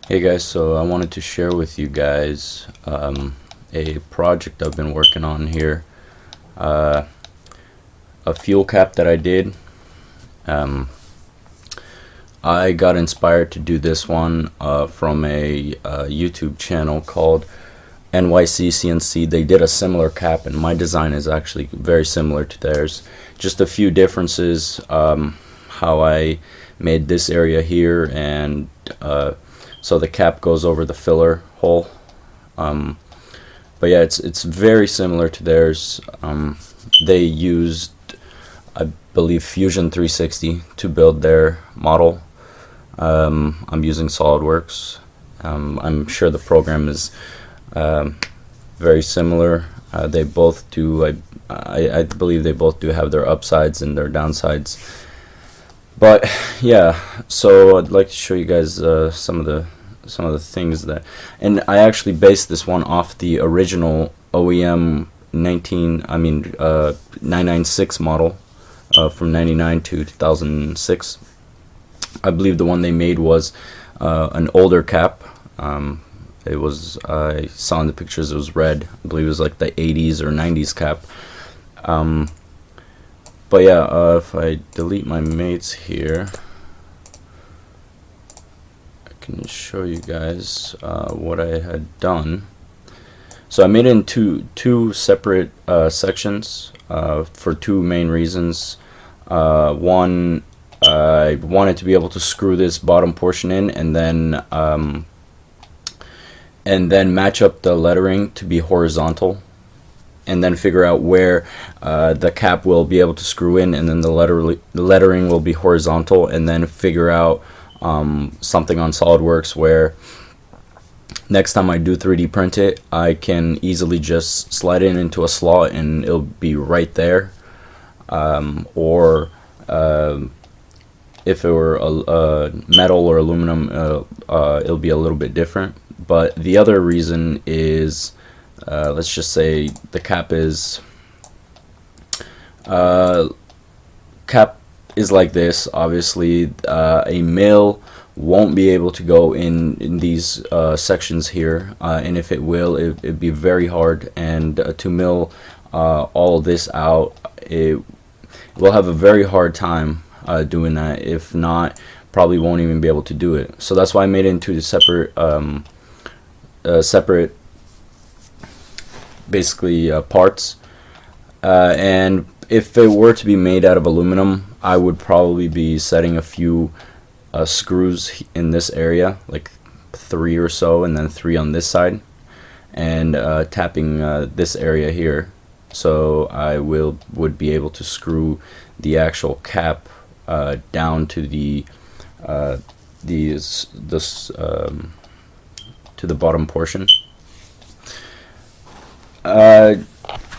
Hey guys, so I wanted to share with you guys a project I've been working on here. Uh, a fuel cap that I did. Um, I got inspired to do this one from a YouTube channel called NYC CNC. They did a similar cap, and my design is actually very similar to theirs. Just a few differences. How I made this area here, and so the cap goes over the filler hole. Um, but yeah, it's very similar to theirs. They used, I believe, Fusion 360 to build their model. I'm using SolidWorks. I'm sure the program is very similar. They both do. I believe they both do have their upsides and their downsides. But yeah, so I'd like to show you guys some of the things that, and I actually based this one off the original OEM 996 model from 99 to 2006. I believe the one they made was an older cap. It was, I saw in the pictures, it was red. I believe it was like the 80s or 90s cap. But yeah, if I delete my mates here, I can show you guys what I had done. So I made it into two separate sections for two main reasons. One, I wanted to be able to screw this bottom portion in, and then match up the lettering to be horizontal, and then figure out where the cap will be able to screw in, and then the lettering will be horizontal, and then figure out something on SolidWorks where next time I do 3D print it, I can easily just slide it into a slot and it'll be right there. Or if it were metal or aluminum, it'll be a little bit different. But the other reason is, let's just say the cap is like this. Obviously, a mill won't be able to go in these sections here, and if it will, it'd be very hard. And to mill all this out, it will have a very hard time doing that. If not, probably won't even be able to do it. So that's why I made it into the separate basically parts. And if it were to be made out of aluminum, I would probably be setting a few screws in this area, like 3 or so, and then 3 on this side, and tapping this area here, so I would be able to screw the actual cap down to the to the bottom portion.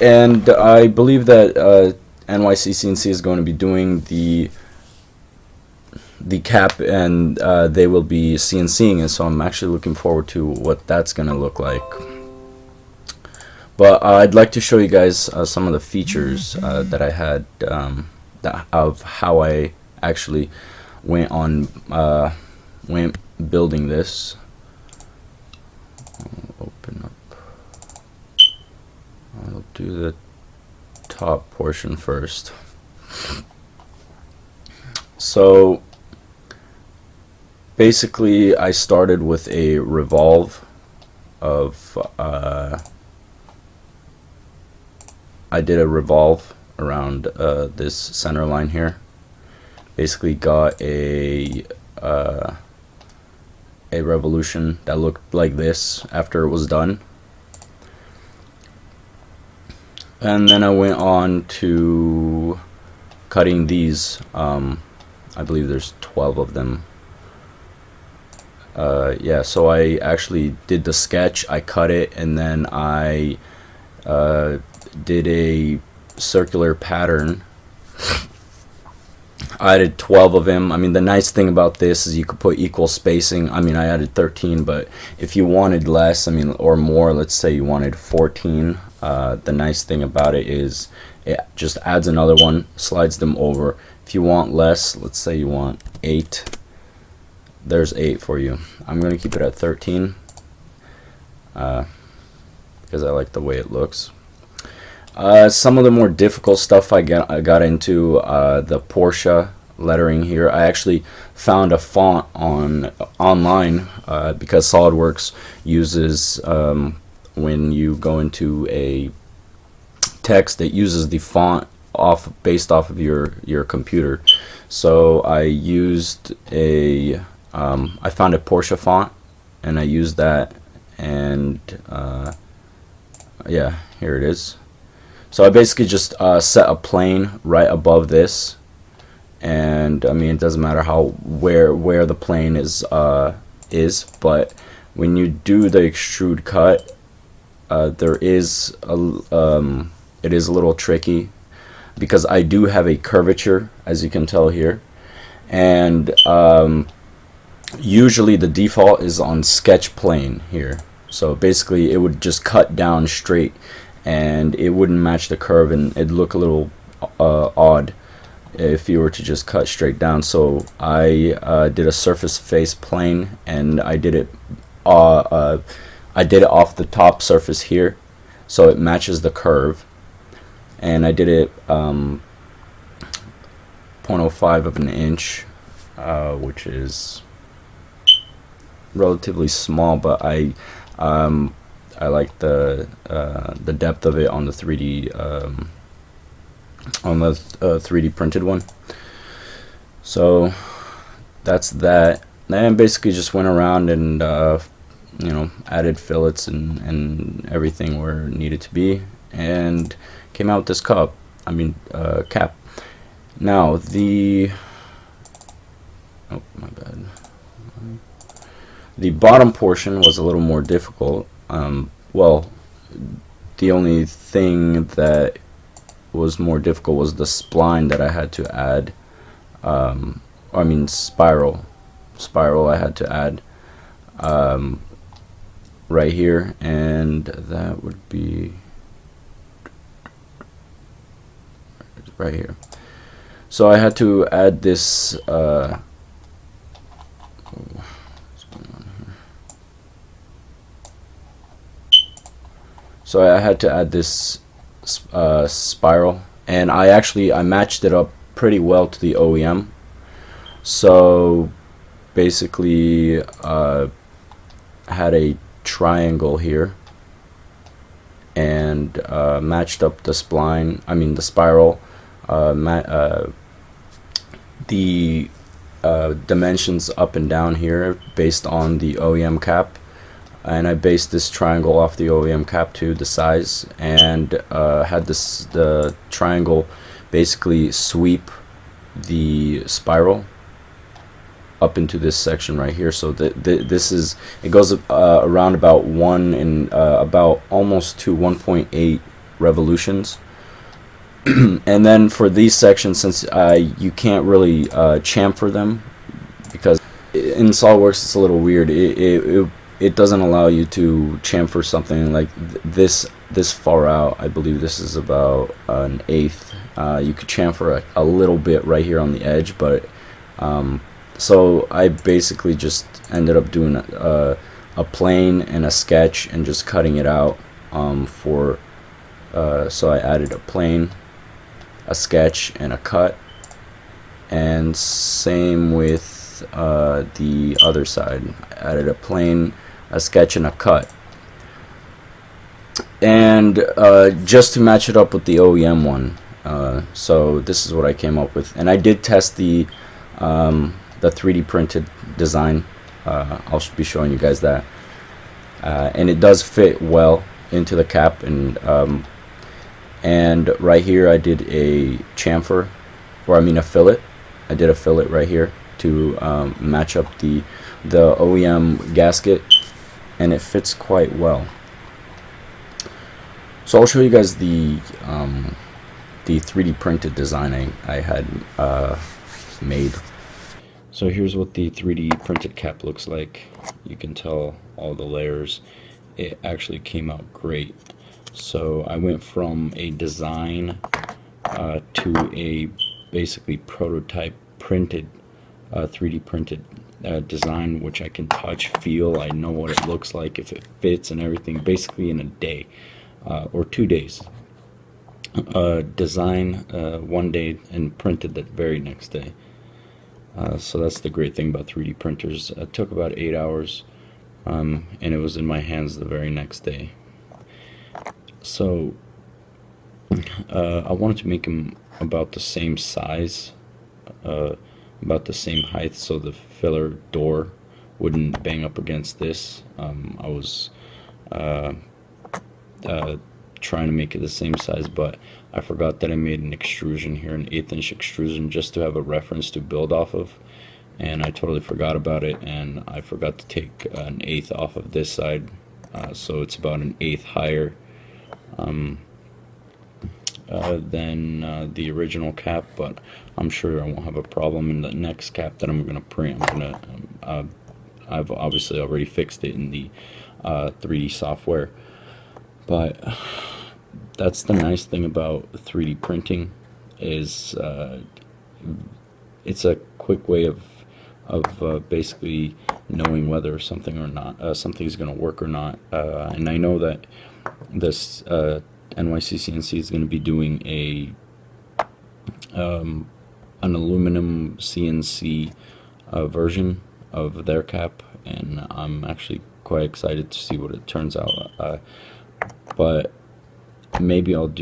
And I believe that NYC CNC is going to be doing the cap, and they will be CNCing it, so I'm actually looking forward to what that's going to look like. But I'd like to show you guys some of the features that I had of how I actually went building this. I'll open up. I'll do the top portion first. So basically, I started with a revolve of I did a revolve around this center line here. Basically got a revolution that looked like this after it was done. And then I went on to cutting these. I believe there's 12 of them. Yeah, so I actually did the sketch, I cut it, and then I did a circular pattern. I added 12 of them. I mean, the nice thing about this is you could put equal spacing. I mean, I added 13, but if you wanted less, I mean, or more, let's say you wanted 14, the nice thing about it is it just adds another one, slides them over. If you want less, let's say you want 8, there's 8 for you. I'm gonna keep it at 13 because I like the way it looks. Some of the more difficult stuff I got into the Porsche lettering here. I actually found a font online because SolidWorks uses when you go into a text, it uses the font based off of your computer. So I used I found a Porsche font and I used that, and yeah, here it is. So I basically just set a plane right above this, and I mean, it doesn't matter where the plane is, but when you do the extrude cut, it is a little tricky because I do have a curvature, as you can tell here, and usually the default is on sketch plane here. So basically it would just cut down straight and it wouldn't match the curve, and it'd look a little odd if you were to just cut straight down. So I did a surface face plane, and I did it off the top surface here so it matches the curve, and I did it 0.05 of an inch, which is relatively small, but I like the depth of it on the 3D 3D printed one. So that's that. Then basically just went around and added fillets and everything where it needed to be, and came out with this cap. Now my bad. The bottom portion was a little more difficult. Well, the only thing that was more difficult was the spline that I had to add. Spiral I had to add right here, and that would be right here. So I had to add this So I had to add this spiral, and I matched it up pretty well to the OEM. So basically I had a triangle here and matched up the the spiral, the dimensions up and down here based on the OEM cap. And I based this triangle off the OEM cap to the size, and had the triangle basically sweep the spiral up into this section right here. So it goes around about about almost to 1.8 revolutions. And then for these sections, since you can't really chamfer them, because in SolidWorks it's a little weird. It doesn't allow you to chamfer something like this far out. I believe this is about an eighth. You could chamfer a little bit right here on the edge, but so I basically just ended up doing a plane and a sketch and just cutting it out so I added a plane, a sketch, and a cut, and same with the other side. I added a plane, a sketch, and a cut, and just to match it up with the OEM one. So this is what I came up with, and I did test the 3D printed design. I'll be showing you guys that, and it does fit well into the cap. And right here I did a chamfer, a fillet. I did a fillet right here to match up the OEM gasket, and it fits quite well. So I'll show you guys the 3D printed design I had made. So here's what the 3D printed cap looks like. You can tell all the layers. It actually came out great. So I went from a design to a basically prototype printed 3D printed design, which I can touch, feel. I know what it looks like, if it fits and everything, basically in a day or 2 days. Design one day and printed the very next day. So that's the great thing about 3D printers. It took about 8 hours, and it was in my hands the very next day. So I wanted to make them about the same size, about the same height, so the filler door wouldn't bang up against this. I was trying to make it the same size, but I forgot that I made an extrusion here, an 1/8 inch extrusion, just to have a reference to build off of, and I totally forgot about it, and I forgot to take an 1/8 off of this side, so it's about an 1/8 higher than the original cap, but I'm sure I won't have a problem in the next cap that I'm gonna print. I've obviously already fixed it in the 3D software, but that's the nice thing about 3D printing, is it's a quick way of basically knowing whether something or not something's gonna work or not. And I know that this NYC is going to be doing an aluminum CNC version of their cap, and I'm actually quite excited to see what it turns out. But maybe I'll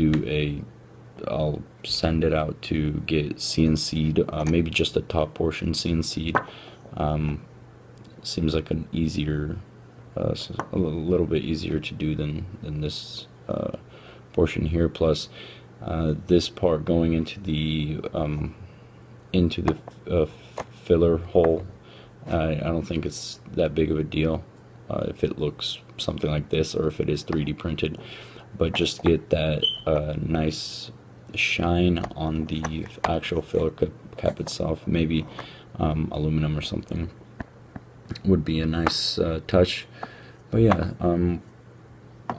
send it out to get CNC'd, maybe just the top portion CNC'd. Seems like an easier, a little bit easier to do than this portion here. Plus, this part going into the filler hole, I don't think it's that big of a deal if it looks something like this, or if it is 3D printed. But just get that nice shine on the actual filler cap itself. Maybe aluminum or something would be a nice touch. But yeah,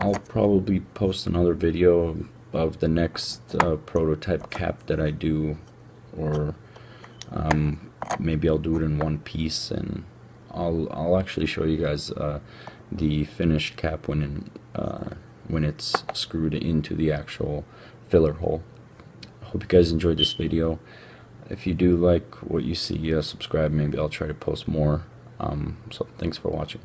I'll probably post another video of the next prototype cap that I do, or maybe I'll do it in one piece, and I'll actually show you guys the finished cap when it's screwed into the actual filler hole. Hope you guys enjoyed this video. If you do like what you see, subscribe. Maybe I'll try to post more. So thanks for watching.